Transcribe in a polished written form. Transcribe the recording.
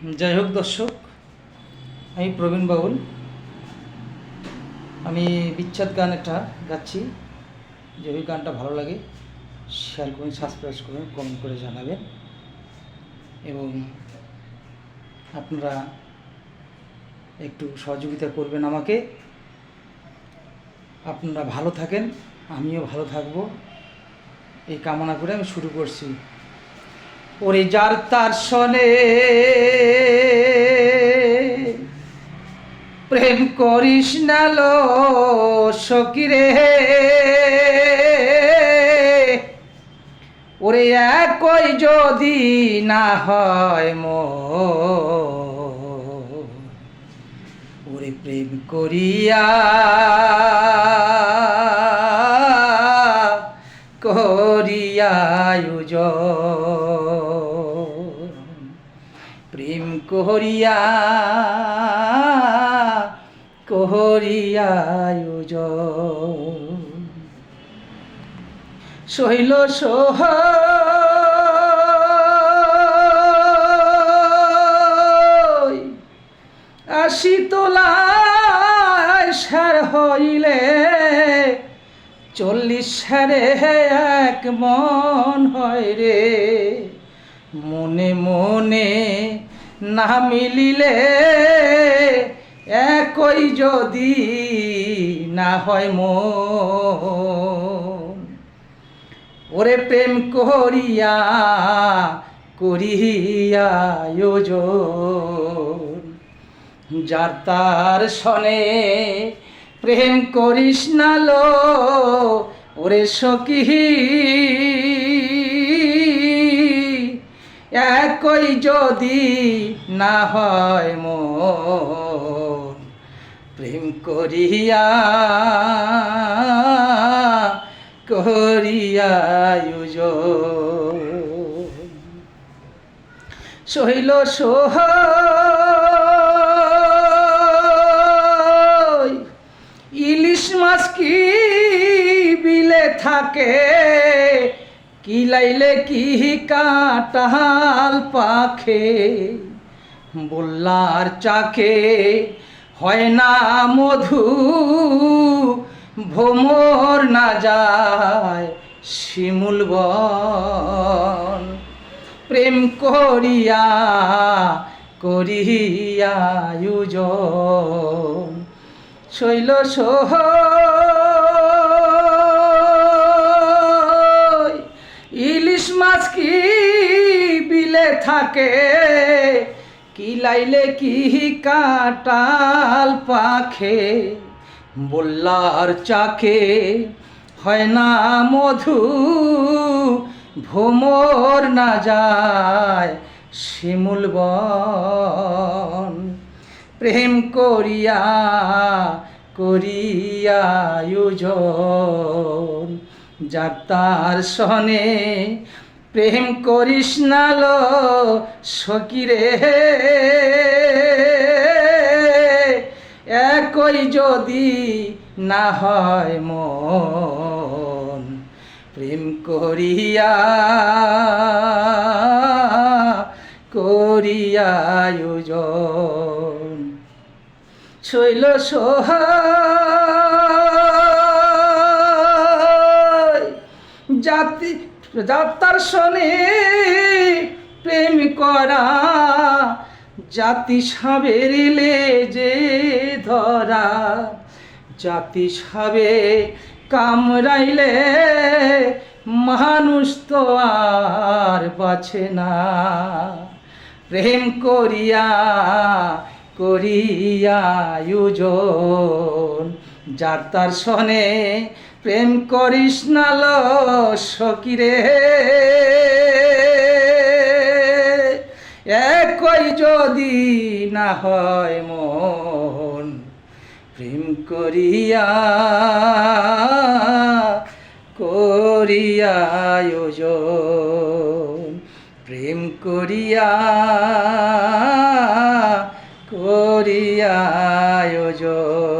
যাই হোক দর্শক, আমি প্রবীণ বাউল। আমি বিচ্ছেদ গান একটা গাচ্ছি। যদি গানটা ভালো লাগে শেয়ার করুন, সাবস্ক্রাইব করুন, কমেন্ট করে জানাবেন এবং আপনারা একটু সহযোগিতা করবেন আমাকে। আপনারা ভালো থাকেন, আমিও ভালো থাকব, এই কামনা করে আমি শুরু করছি। ওরে যার তার সনে প্রেম করিস না লো সকিরে, ওরে একই যদি না হয় ওরে প্রেম করিয়া প্রেম করিয়া শৈল সোহ আশি তোলায় সার হইলে 40 সারে এক মন হয় রে। মনে মনে না মিলিলে একই যদি না হয় মন, ওরে প্রেম করিয়া আয়োজন। যার তার সনে প্রেম করিস না লো ওরে সখী, একই যদি না হয় মন, প্রেম করিয়া আয়োজন। শৈল সোহ ইলিশ মাছ কি বিলে থাকে, কি লাইলে কি কাঁঠাল পাখে, বললার চাকে হয় না মধু, ভোমর না যায় শিমুল বন। প্রেম করিয়া আয়োজন। শৈল সোহ ইলিশ মাছ কি বিলে থাকে, কি লাইলে কি কাঁঠাল পাখে, বললার চাকে হয় না মধু, ভোমর না যায় শিমুল বন। প্রেম করিয়া আয়োজন। যার তার সনে প্রেম করিস না লো সকিরে, একই যদি না হয় মন, প্রেম করিয়া আয়োজন। শৈল সোহা যাত্রার শনে প্রেম করা, জাতি সাবের লেজে ধরা, জাতি সাবে কামড়াইলে মানুষ তো আর বাঁচে না। প্রেম করিয়া আয়োজন। যার তার সনে প্রেম করিস না লো সকিরে, একই যদি না হয় মন, প্রেম করিয়া আয়োজন। প্রেম করিয়া আয়োজন।